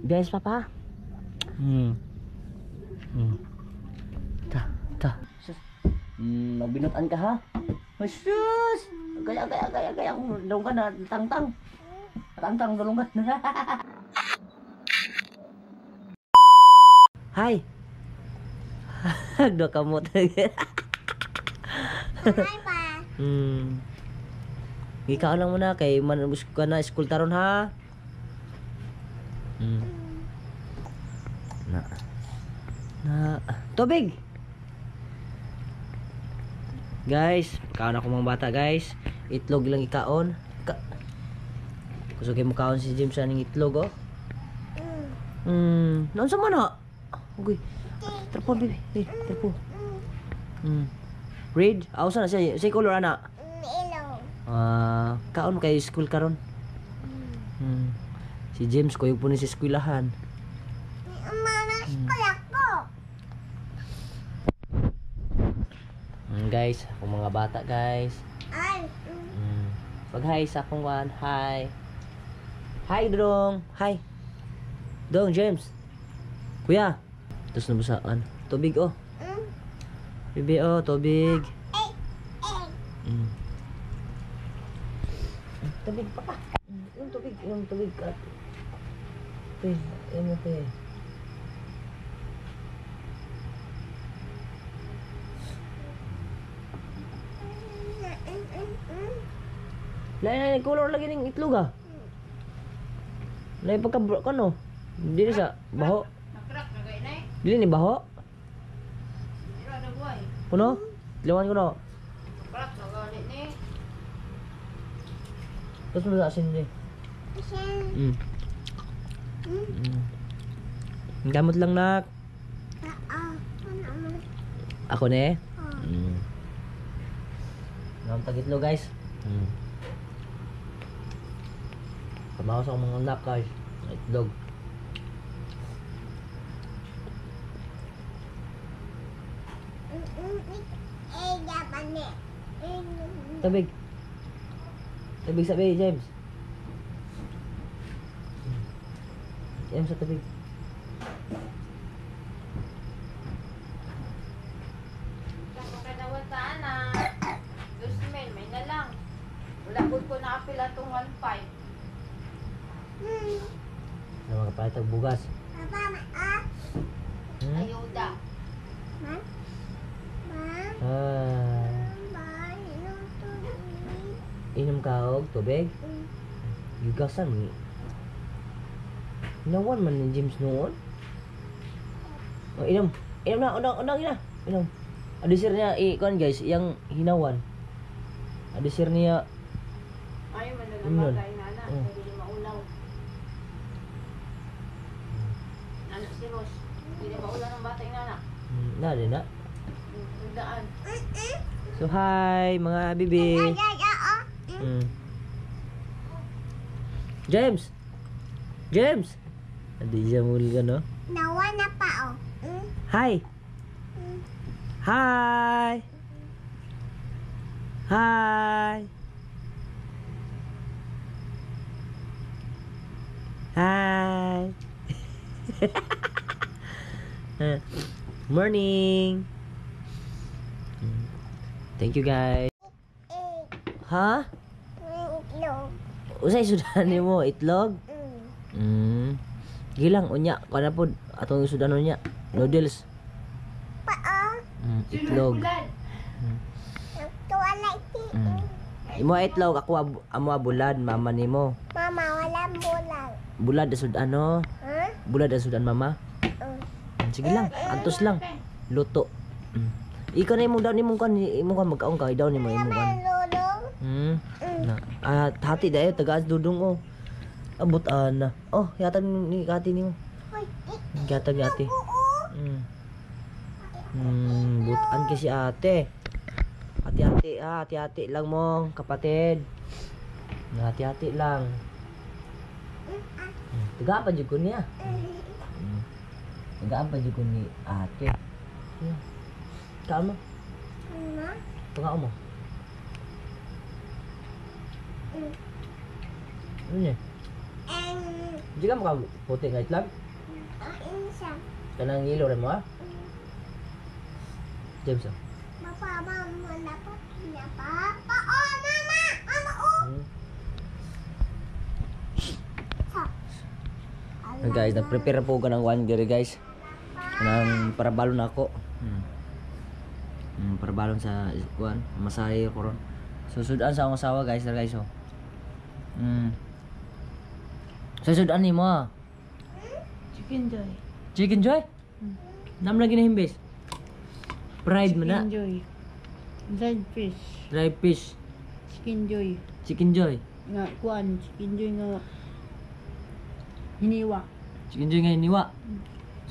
Bias papa. Ta. Magbinutan ka ha. Sus. Gaya. Dulong ka na tang. Tang dulong ka. Hai. Dua kamu tadi. Hi pa. Ikaw lang muna kay manubos ka na school taron ha. Na tubig. Guys, kaon ako mga bata guys. Itlog lang ikaon. Kusugay mo kaon si James aning itlog oh. Naon sa mana? Okay. Terpon baby. Terpon. Read. Asa na siya? Say color ana. Hello. Kaon kay school karon. Si James ko yung punin sa eskwelahan. Mama, school ako. Guys, akong mga bata guys. Ay. Pag hi sa akong one, hi. Hi Dong. Hi. Dong James. Kuya. Tapos nabusaan. Tubig oh. Bibi oh, tubig. Tubig pa ka. Yung tubig ka. Ano te? Lain color lagi ning itlog ah. Lain pagka kano? Dili sa baho. Dili ni baho. Kuno? Lawan ko no. Terus mo sa asin ni. Gamot lang nak. Ako ne. Nam tagitlo guys. Kamaos ako mga anak guys. Itlog. Tabig. Tabig sabi James. James sa tabig. Wala ko na-apil atong 1.5. Na mga kapalit ang bugas. Ayuda. Inom ka og tubig? Yugasan mo. Hinawan man ni James noon. Oh, inom. Inom na, unang ina. Inom. Adisir niya kuan guys, yang hinawan. Adisir niya. Ay, manala bagay na na. Hindi maulaw. Anak si Ros. Hindi maulaw ng bata yung anak. Na. Daan. So hi mga bibi. James. Adi siya muli ka no? Nawa na pa oh. Hi. Hi. Hi. Hi. Morning. Thank you guys. Ha? Itlog. Usay sudan mo itlog? Gilang unya kana pod atong sudan unya noodles. Itlog. Tuwa na iti. Imo itlog ako amo bulad mama nimo. Mama, walang bulang. Bulad asud ano? Ha? Bulad asud mama. Sige lang, antos lang. Luto. Ikaw na imong daw nimong kan magkaon ka daw nimo imong kan. Lulong. Na. Hati dayo taga dudong oh. Abot ana. Oh, yata ni kati nimo. Yata gati. Butan kasi ate. Hati-hati lang mo, kapatid. Hati-hati lang. Taga pa jud ko niya. Taga pa jud ko ni ate. Tama. Taga mo. Ano niya? Di ka maka puti nga itlog? Insan. Kanang ilo rin mo ha? James oh. Papa, mama, dapat na papa. Oh, mama! Mama, oh! So, guys, nag-prepare po ka ng one diri guys. Kanang para balon ako. Para balon sa kuan, masahe ko ron. Susudan sa akong asawa guys, guys oh. Susudan ni mo. ah. Chicken joy. Chicken Joy? Nam lagi na himbis. Fried mo na. Chicken joy. Dried fish. Dry fish. Chicken joy. Chicken Joy. Nga kuan, chicken joy nga hiniwa. Chicken Joy nga hiniwa.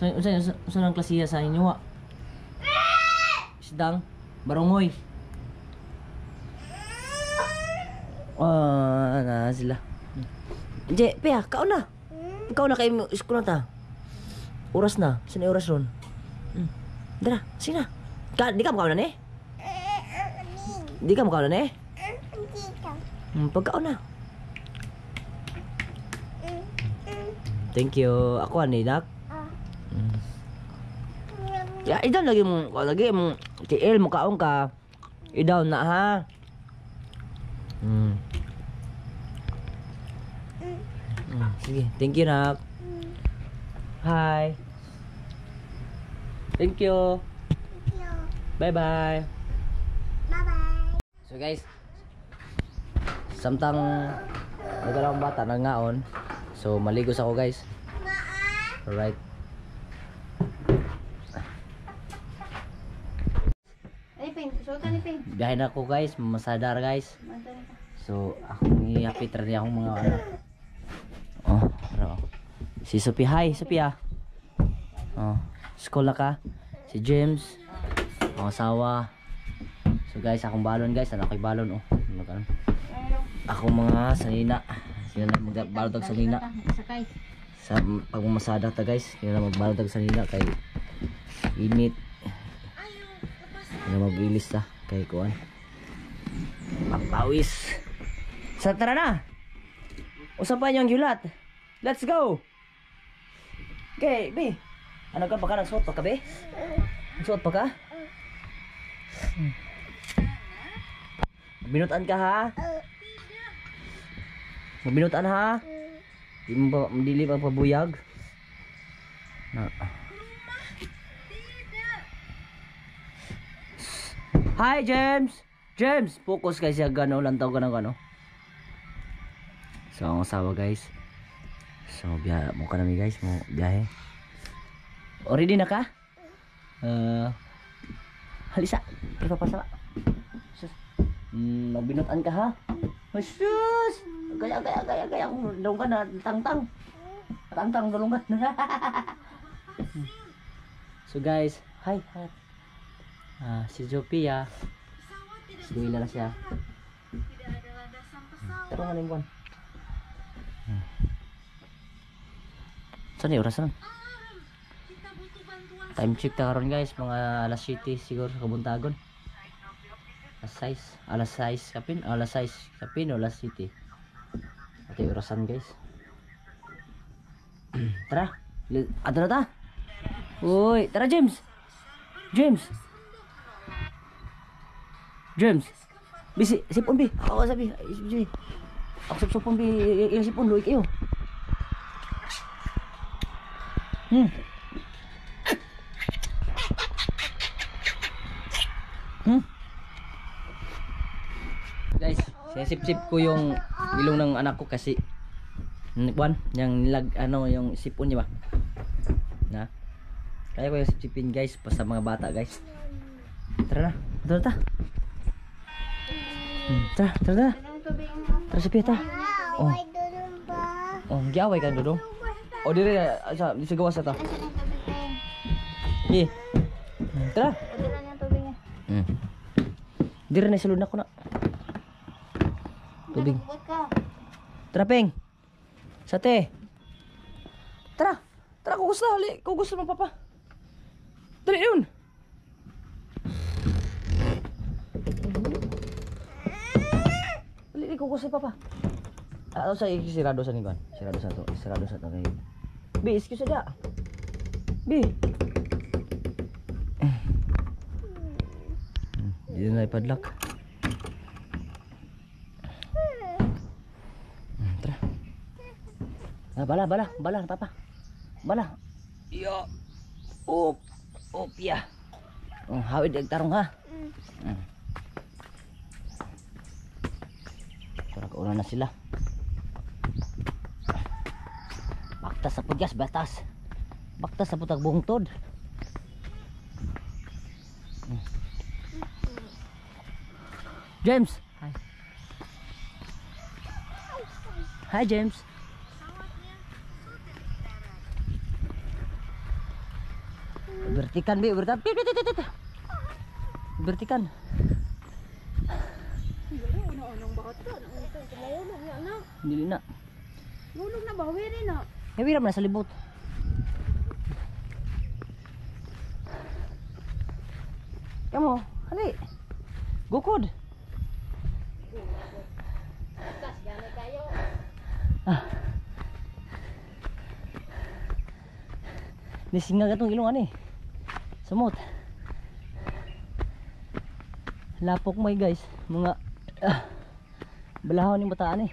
Saan ang klasiya sa hiniwa? Isdang. Barongoy. Na sila. Je, Pia, kaon na. Kaon na kay isko na ta. Oras na. Saan ay oras ron? Dara, sina. Di ka makaon na eh? Di ka makaon na eh? Dito. Pagkaon na. Thank you. Ako ani nak. Ya, idaw lagi mo, TL mo kaon ka. Idaw na ha. Sige, thank you nak. Hi. Thank you. Thank you. Bye bye. Bye-bye. So guys, samtang nagalaw ang bata nangaon. So maligos ako guys. Alright. Ay, Ping. Suotan ni Ping. Biyahe na ako guys, masadar guys. Mantay ka. So akong i-happy rin akong mga anak. Oh, ano. Si Sophie, hi Sophia. Oh, school na ka. Si James, ang asawa. So guys, akong balon guys, anak ko'y balon oh. Akong mga sanina. Sila na magbalon tag sanina. Sakay. Sa pagmamasada ta guys, sila na magbalon tag sanina kay init. Sila mag-ilis ta kay kuan. Papawis. Sa tara na. Usapan yung gulat. Let's go. Okay, be. Ano ka baka nagsuot pa ka, be? Nagsuot pa ka? Binutan ka ha? Mabinutan ha? Dili pa pabuyag? Na. Hi James! James! Focus guys, gano, lantaw ka ng gano. So ang asawa guys. So biyahe mo ka namin guys, mo biyahe. Already na ka? Halisa, ipapasa. Sus. Magbinutan ka ha? Sus! Gaya dalungan na tangtang. Tangtang dalungan. So guys, hi. Si Sophia. Sinuila na siya. Pero nga rin buwan. Saan yung oras na? Time check ta karon guys, mga alas 7 siguro sa Kabuntagon. Alas 6 kapin, alas 6 kapin o alas 7. Ito yung orasan guys. Tara, ato na ta. Uy, tara James. Bisi, sipon bi. Ako sabi, ako sipon bi, yung sipon luik kayo. Guys, sinisip-sip ko yung ilong ng anak ko kasi buwan, yung nilag yung sipon niya ba? Na. Kaya ko yung sipsipin guys pa sa mga bata guys. Tara na. Tara. Tara. Tara si Pita. Oh. Ay, dudong ba? Oh, giaway ka dudong. Oh, dire sa gawas ta. Di. Tara. Padilan yung tubig niya. Dire na sulod na ko na. Tubig. Buat ka. Tara peng. Sate. Tara. Kung gusto hali. Kung gusto mo papa. Dali yun. Dali kung gusto papa. Ano sa sirado sa ningon? Sirado sa to, sirado sa to kay. Bi, excuse ada. Bi. Di na ipadlock. Tara. Ah, bala, papa. Bala. Yo. Op ya. Oh, hawid dag tarong ha. Para kauna na sila. Baktas sa pudyas, batas. Baktas sa putag bungtod. James. Hi. Hi James. Bertikan bi, bertikan. Bertikan. Ano bakit to? Layo na. Dili na. Nulog na ba? Wiri na. Hewiram na sa libot. Kamu, hali. Gukod. Kas gani kayo. Nisingag atong ilong ani. Sumot. Lapok may guys, mga balahon ni bataan eh.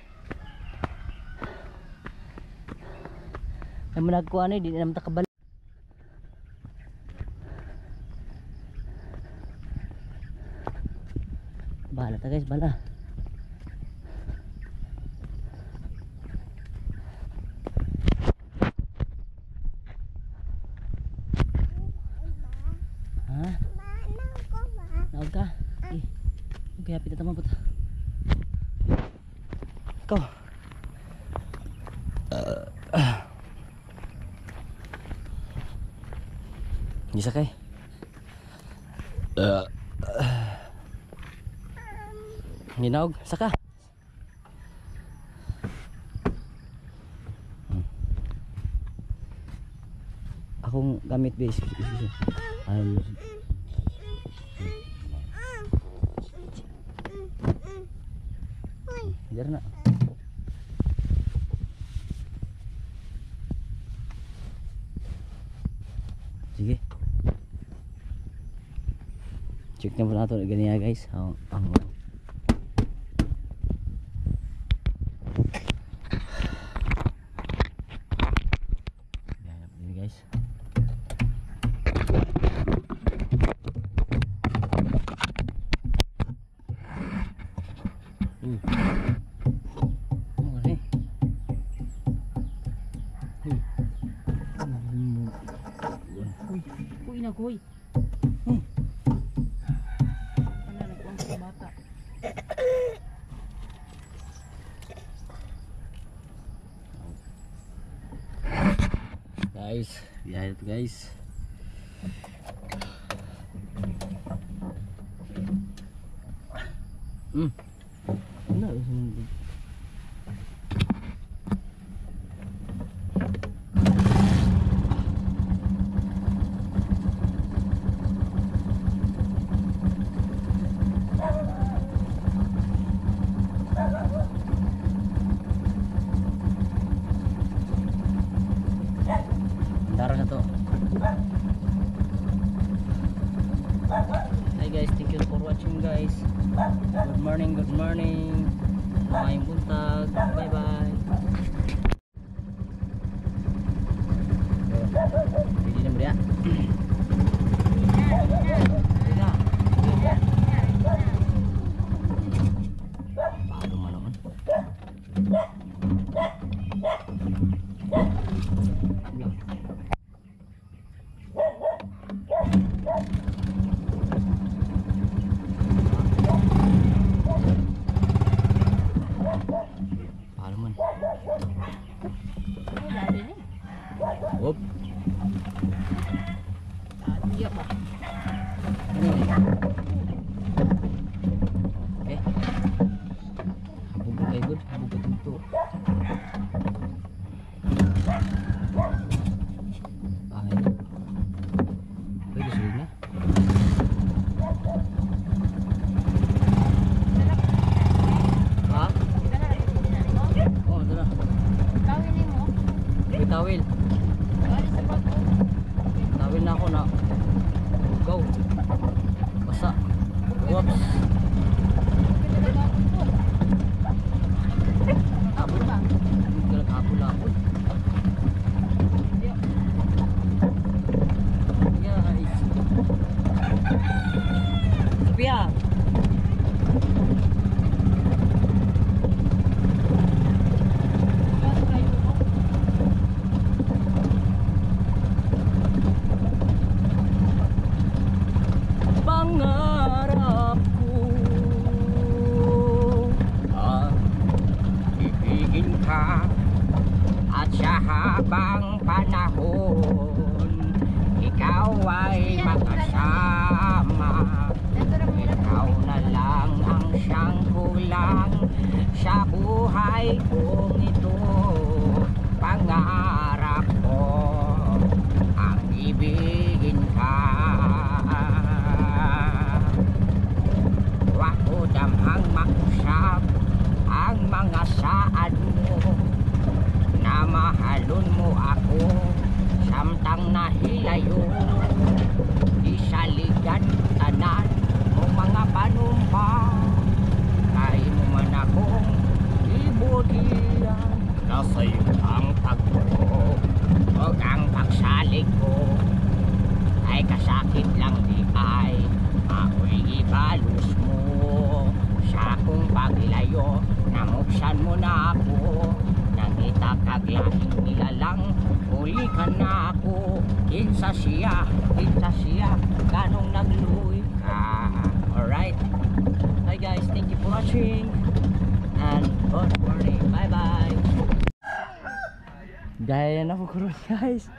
Ay managkuan eh, di na naman takabal. Bahala ta guys, bahala. Ha? Naog ka? Eh, kaya pita tama po ta. Ikaw. Hindi sakay. Hindi naog, saka. Akong gamit base. Biar na. Sige. Check na po natin ganyan guys. Ang yan guys. Kuy na kuy. Ano nagkuhan sa bata? Guys, biyahe ito guys. Ano? Dara na to. Hi guys, thank you for watching guys. Good morning, good morning. Maayong buntag. Bye bye. Hindi na mo diya. Bago maloon. Palaman. Op. Iya ba? Eh. Habog kay good, habog ka tunto. Ay. Pwede sulit na. Ha? Oh, ay makasama. Ikaw na lang ang siyang kulang sa buhay kong ito. Pangarap ko ang ibigin ka. Wako damhang makusap ang mga saad mo, na mahalon mo ako samtang nahilayo. Di saligan tanan mo mga panumpa, kay mo man akong ibutihan. Nasa'yo ang pagbuo o ang pagsalig ko, ay kasakit lang di ay ako'y ibalos mo. Sa akong paglayo, namuksan mo na ako, nangita kaglaing nilalang, uli ka na ako. Kinsa siya, ganong nagluy ka. Alright. Hi guys, thank you for watching. And good morning. Bye bye. Gaya na po kurun guys.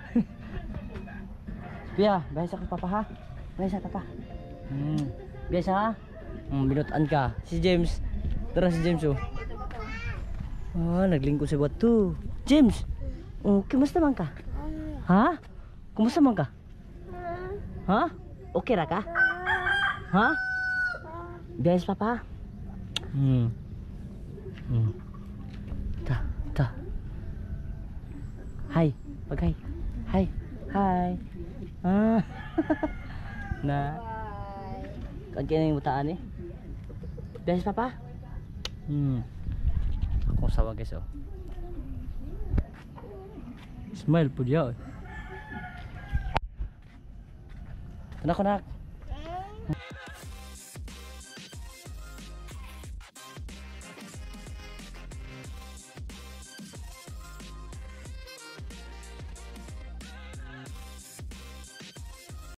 Kuya, biasa ka papa ha? Biasa papa. Biasa ha? Binutan ka. Si James. Tara si James oh. Naglingkod sa bato. James. Oh, kumusta man ka? Ha? Kumusta man ka? Ha? Okay ra ka? Ha? Biasa papa. Ta. Hi, pagay. Hi. Na. Kag kini yung butaan eh. Biasa papa. Ako sawa guys oh. Smile po diya. Tanak.